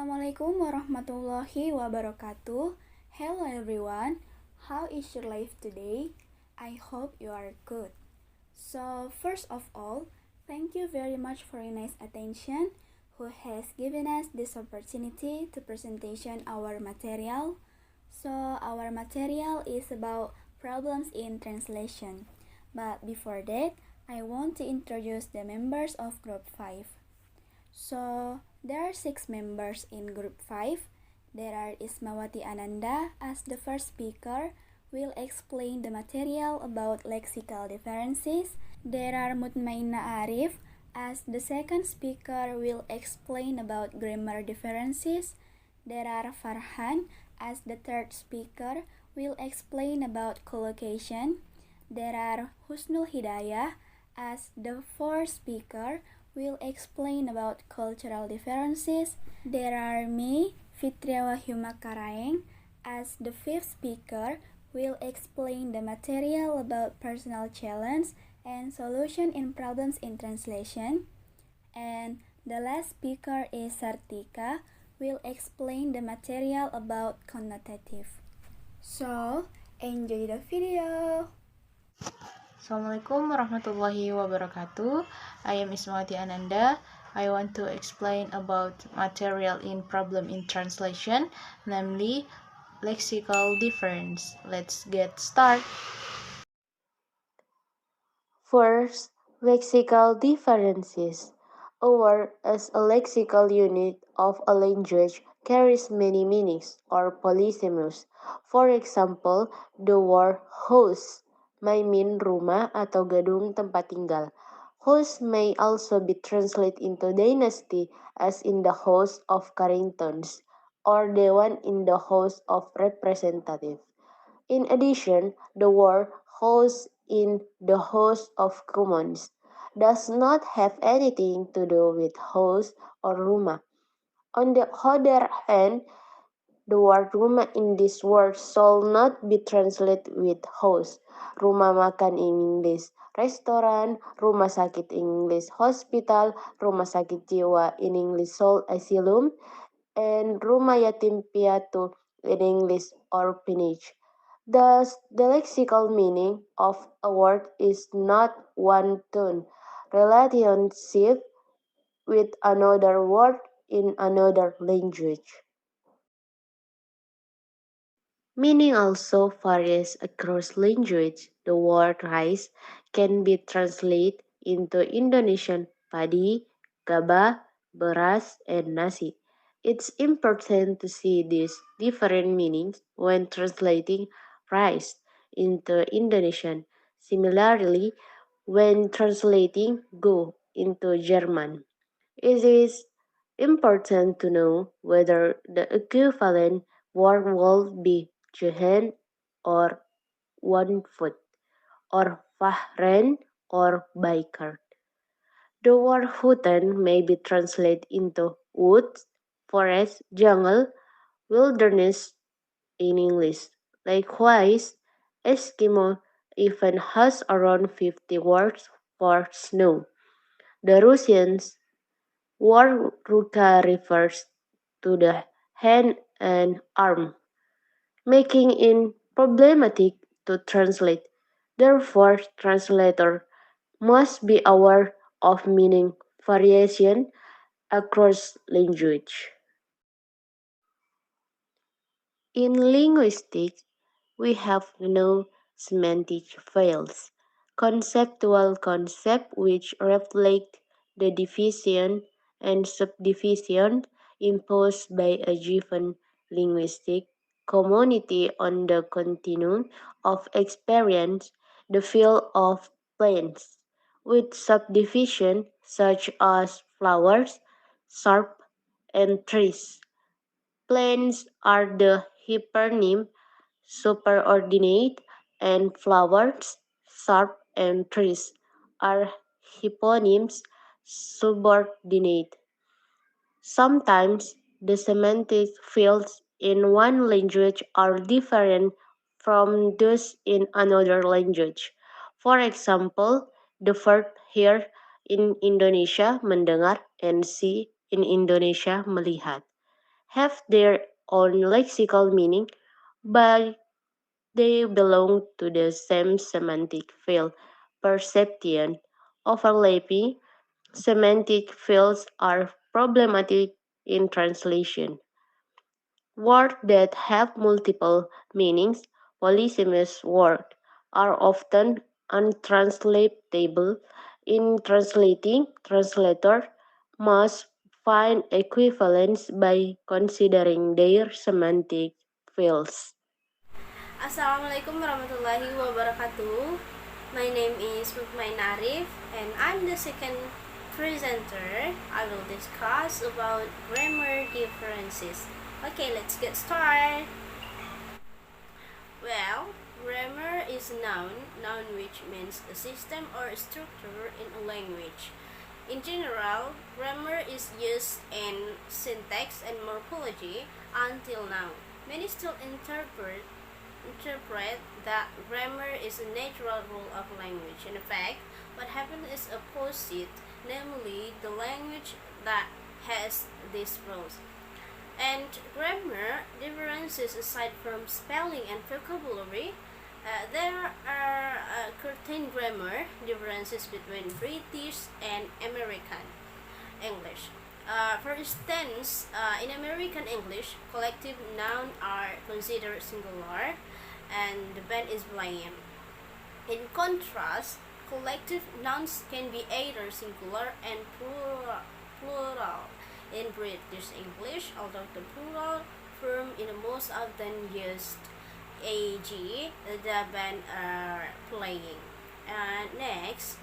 Assalamualaikum warahmatullahi wabarakatuh. Hello everyone. How is your life today? I hope you are good. So first of all, thank you very much for your nice attention who has given us this opportunity to presentation our material. So our material is about problems in translation. But before that, I want to introduce the members of group 5. So, there are 6 members in Group 5. There are Ismawati Ananda as the first speaker, will explain the material about lexical differences. There are Mutmainna Arif as the second speaker, will explain about grammar differences. There are Farhan as the third speaker, will explain about collocation. There are Husnul Hidayah as the fourth speaker, will explain about cultural differences. There are me, Fitriawa Humakaraeng, as the fifth speaker, will explain the material about personal challenge and solution in problems in translation. And the last speaker is Sartika, will explain the material about connotative. So, enjoy the video! Assalamualaikum warahmatullahi wabarakatuh. I am Ismawati Ananda. I want to explain about material in problem in translation, namely lexical difference. Let's get started. First, lexical differences. A word as a lexical unit of a language carries many meanings or polysemous. For example, the word house may mean rumah atau gedung tempat tinggal. House may also be translated into dynasty as in the House of Carringtons or Dewan in the House of Representatives. In addition, the word house in the House of Commons does not have anything to do with house or rumah. On the other hand, the word rumah in this word shall not be translated with house. Rumah makan in English, restoran, rumah sakit in English, hospital, rumah sakit jiwa in English, soul asylum, and rumah yatim piatu in English, orphanage. Thus, the lexical meaning of a word is not one-to-one relationship with another word in another language. Meaning also varies across language. The word rice can be translated into Indonesian padi, gabah, beras, and nasi. It's important to see these different meanings when translating rice into Indonesian. Similarly, when translating go into German. It is important to know whether the equivalent word will be Johann or one foot, or Fahren or biker. The word hutan may be translated into woods, forest, jungle, wilderness in English. Likewise, Eskimo even has around 50 words for snow. The Russians word ruka refers to the hand and arm, making it problematic to translate. Therefore, translator must be aware of meaning variation across language. In linguistics, we have no semantic fields, conceptual concepts which reflect the division and subdivision imposed by a given linguistic community on the continuum of experience, the field of plants, with subdivision such as flowers, shrubs, and trees. Plants are the hypernym superordinate, and flowers, shrubs, and trees are hyponyms subordinate. Sometimes the semantic fields in one language are different from those in another language. For example, the verb hear in Indonesia mendengar and see in Indonesia melihat. have their own lexical meaning, but they belong to the same semantic field, perception. Overlapping semantic fields are problematic in translation. Words that have multiple meanings, polysemous words, are often untranslatable. In translating, translators must find equivalence by considering their semantic fields. Assalamualaikum warahmatullahi wabarakatuh. My name is Mukmain Arif and I'm the second presenter. I will discuss about grammar differences. Okay, let's get started. Well, grammar is a noun which means a system or a structure in a language. In general, grammar is used in syntax and morphology until now. Many still interpret that grammar is a natural rule of language. In fact, what happens is opposite, namely the language that has these rules. And grammar differences aside from spelling and vocabulary, there are certain grammar differences between British and American English. For instance, in American English, collective nouns are considered singular and the band is playing. In contrast, collective nouns can be either singular and plural. In British English, although the plural form is most often used AG, the band are playing. Next,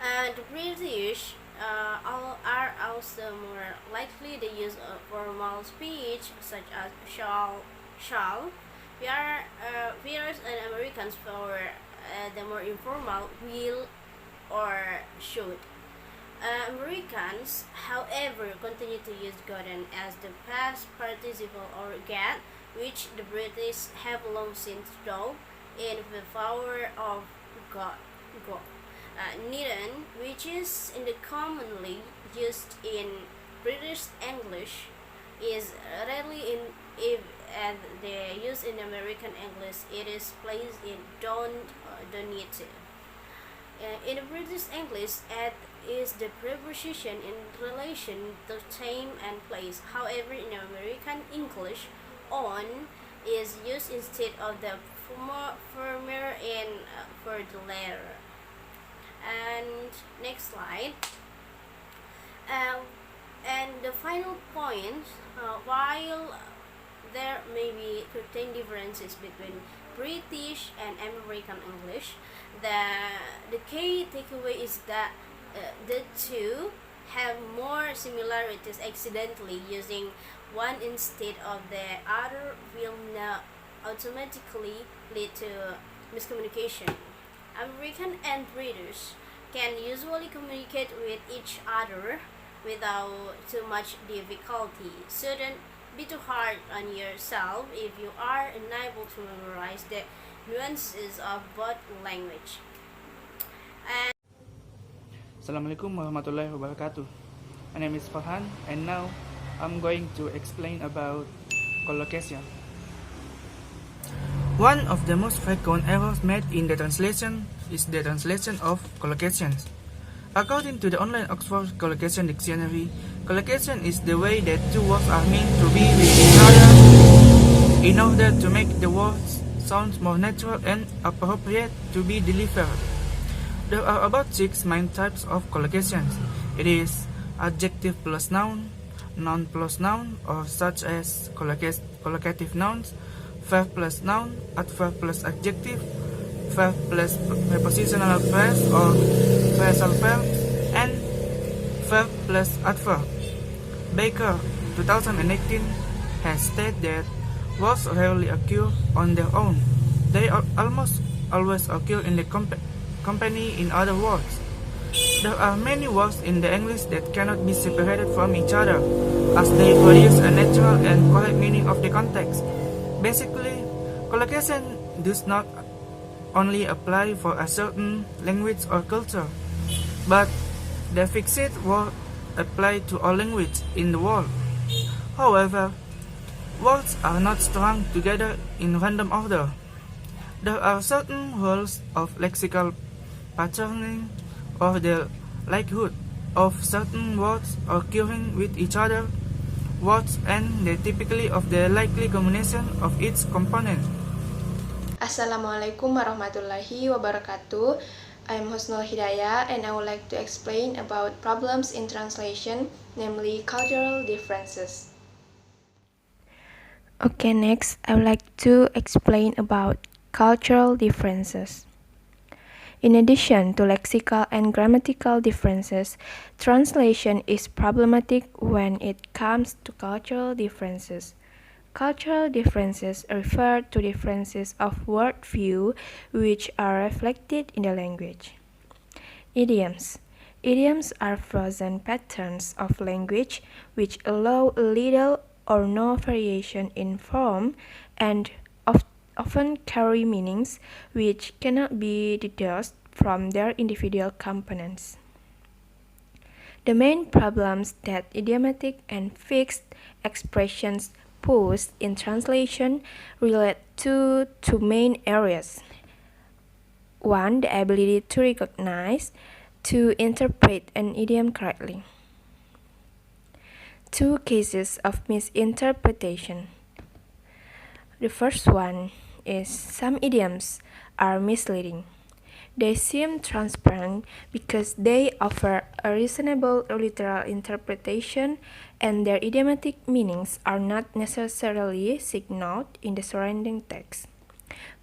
the British are also more likely to use a formal speech such as shall, whereas in Americans for the more informal will or should. Americans, however, continue to use gotten as the past participle or get, which the British have long since dropped in the power of go. Needn't, which is in the commonly used in British English, is rarely in if and the use in American English. It is placed in don't need to. In British English, at is the preposition in relation to time and place. However, in American English, on is used instead of the former in for the latter. And next slide. And the final point, while there may be certain differences between British and American English, the key takeaway is that the two have more similarities. Accidentally using one instead of the other will not automatically lead to miscommunication. American and British can usually communicate with each other without too much difficulty. Shouldn't be too hard on yourself if you are unable to memorize the nuances of both language. And Assalamualaikum warahmatullahi wabarakatuh. My name is Farhan and now I'm going to explain about collocation. One of the most frequent errors made in the translation is the translation of collocations. According to the online Oxford Collocation Dictionary, collocation is the way that two words are meant to be with each other in order to make the words sound more natural and appropriate to be delivered. There are about 6 main types of collocations. It is adjective plus noun, noun plus noun, or such as collocative nouns, verb plus noun, adverb plus adjective, verb plus prepositional phrase or phrasal verb, and verb plus adverb. Baker, 2018, has stated that words rarely occur on their own. They almost always occur in the company. In other words, there are many words in the English that cannot be separated from each other, as they produce a natural and correct meaning of the context. Basically, collocation does not only apply for a certain language or culture, but the fixed word apply to all language in the world. However, words are not strung together in random order. There are certain rules of lexical patterning or the likelihood of certain words occurring with each other words and the typically of the likely combination of its component. Assalamualaikum warahmatullahi wabarakatuh. I'm Husnul Hidayah and I would like to explain about problems in translation, namely cultural differences. Okay, next I would like to explain about cultural differences. In addition to lexical and grammatical differences, translation is problematic when it comes to cultural differences. Cultural differences refer to differences of word view which are reflected in the language. Idioms. Idioms are frozen patterns of language which allow little or no variation in form and often carry meanings which cannot be deduced from their individual components. The main problems that idiomatic and fixed expressions pose in translation relate to two main areas. One, the ability to recognize, to interpret an idiom correctly. Two cases of misinterpretation. The first one is some idioms are misleading. They seem transparent because they offer a reasonable literal interpretation and their idiomatic meanings are not necessarily signaled in the surrounding text.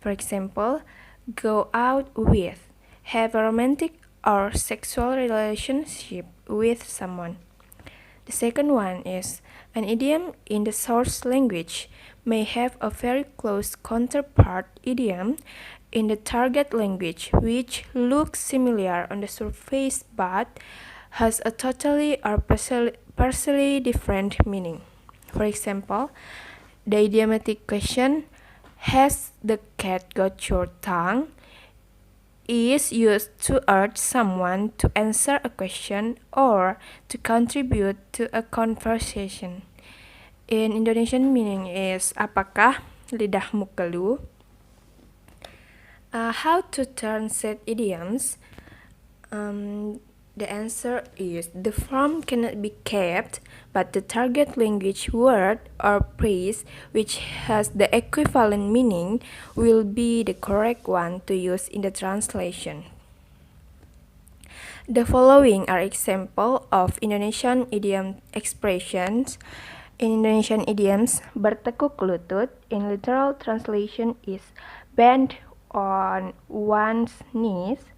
For example, go out with, have a romantic or sexual relationship with someone. The second one is an idiom in the source language may have a very close counterpart idiom in the target language which looks similar on the surface but has a totally or partially different meaning. For example, the idiomatic question, has the cat got your tongue, is used to urge someone to answer a question or to contribute to a conversation. In Indonesian meaning is apakah lidahmu keluh? How to translate idioms? The answer is the form cannot be kept, but the target language word or phrase which has the equivalent meaning will be the correct one to use in the translation. The following are examples of Indonesian idiom expressions. In Indonesian idioms, bertekuk lutut in literal translation is bend on one's knees,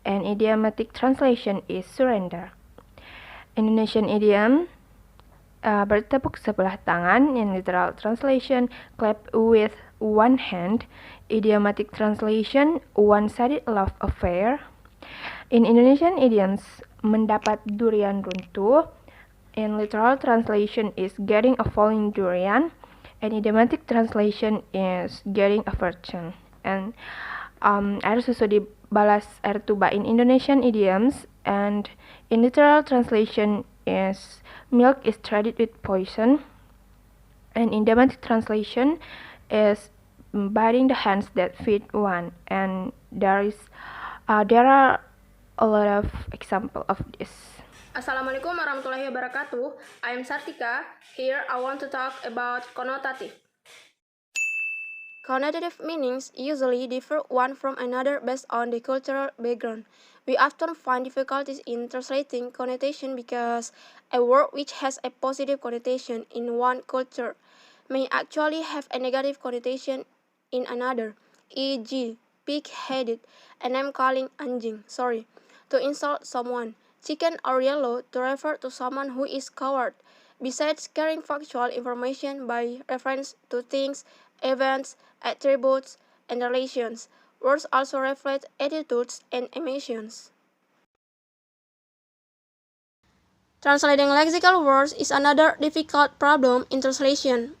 and idiomatic translation is surrender. Indonesian idiom bertepuk sebelah tangan in literal translation clap with one hand, idiomatic translation one-sided love affair. In Indonesian idioms mendapat durian runtuh in literal translation is getting a falling durian, and idiomatic translation is getting a fortune. And air susu dibalas air tuba in Indonesian idioms, and in literal translation is milk is treated with poison, and idiomatic translation is biting the hands that feed one. And there are a lot of examples of this. Assalamualaikum warahmatullahi wabarakatuh. I am Sartika. Here I want to talk about connotative. Connotative meanings usually differ one from another based on the cultural background. We often find difficulties in translating connotation because a word which has a positive connotation in one culture may actually have a negative connotation in another, e.g., pig-headed, and I'm calling anjing, to insult someone, chicken or yellow to refer to someone who is coward. Besides carrying factual information by reference to things, events, attributes, and relations, words also reflect attitudes and emotions. Translating lexical words is another difficult problem in translation,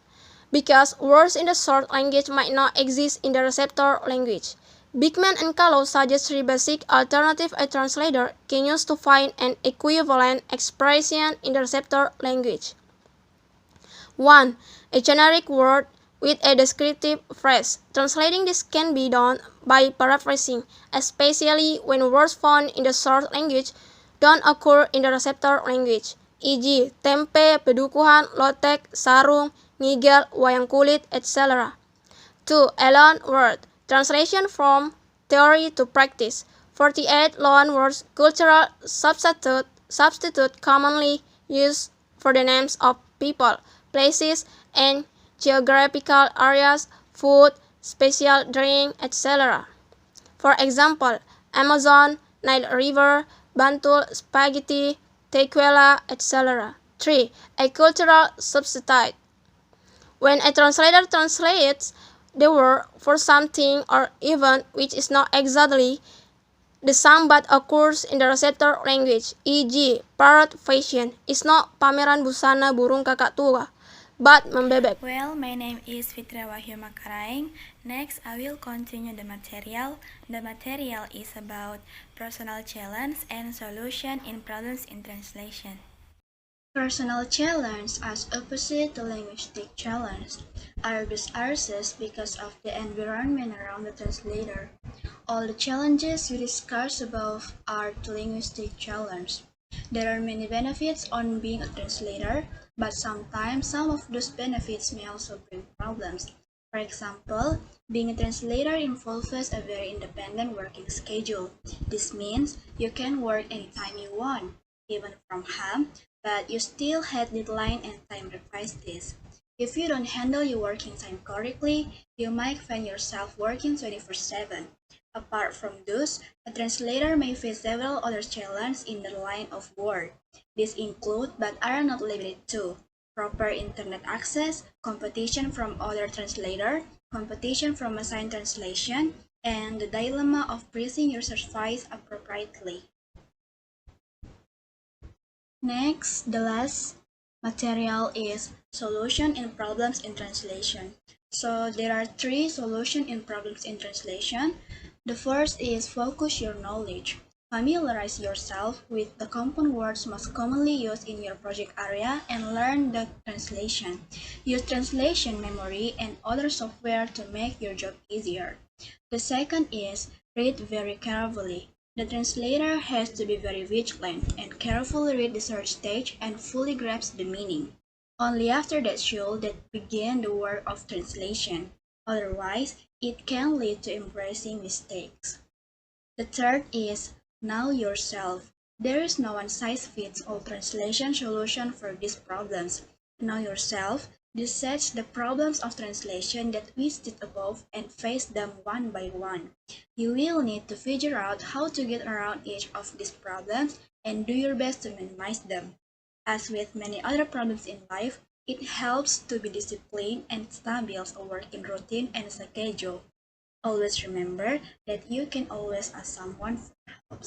because words in the source language might not exist in the receptor language. Bigman and Kahlo suggest three basic alternatives a translator can use to find an equivalent expression in the receptor language. 1. A generic word with a descriptive phrase. Translating this can be done by paraphrasing, especially when words found in the source language don't occur in the receptor language, e.g., tempe, pedukuhan, lotek, sarung, ngigel, wayang kulit, etc. 2. A loan word. Translation from theory to practice. 48 loan words, cultural substitute commonly used for the names of people, places, and geographical areas, food, special drink, etc. For example, Amazon, Nile River, Bantul, spaghetti, tequila, etc. 3. A cultural substitute. When a translator translates the word for something or event which is not exactly the same but occurs in the receptor language, e.g., parrot fashion is not pameran busana burung kakak tua, but membebek. Well, my name is Fitra Wahyu Makaraing. Next, I will continue the material. The material is about personal challenge and solution in problems in translation. Personal challenge, as opposite to linguistic challenge, are discussed because of the environment around the translator. All the challenges we discussed above are the linguistic challenge. There are many benefits on being a translator, but sometimes some of those benefits may also bring problems. For example, being a translator involves a very independent working schedule. This means you can work anytime you want, even from home, but you still have deadline and time requirements. If you don't handle your working time correctly, you might find yourself working 24/7. Apart from those, a translator may face several other challenges in the line of work. These include, but are not limited to, proper internet access, competition from other translators, competition from assigned translation, and the dilemma of pricing your service appropriately. Next, the last material is solution in problems in translation. So there are 3 solutions in problems in translation. The first is focus your knowledge. Familiarize yourself with the compound words most commonly used in your project area and learn the translation. Use translation memory and other software to make your job easier. The second is read very carefully. The translator has to be very vigilant and carefully read the search text and fully grasp the meaning. Only after that should that begin the work of translation. Otherwise, it can lead to embarrassing mistakes. The third is know yourself. There is no one-size-fits-all translation solution for these problems. Know yourself. Research the problems of translation that we stated above and face them one by one. You will need to figure out how to get around each of these problems and do your best to minimize them. As with many other problems in life, it helps to be disciplined and establish a working routine and schedule. Always remember that you can always ask someone for help.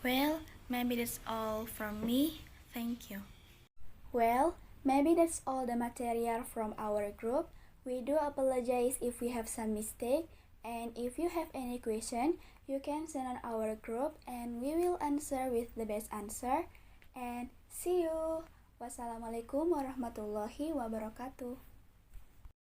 Well, maybe that's all from me. Thank you. Well, maybe that's all the material from our group. We do apologize if we have some mistake, and if you have any question, you can send on our group and we will answer with the best answer. And see you. Wassalamualaikum warahmatullahi wabarakatuh.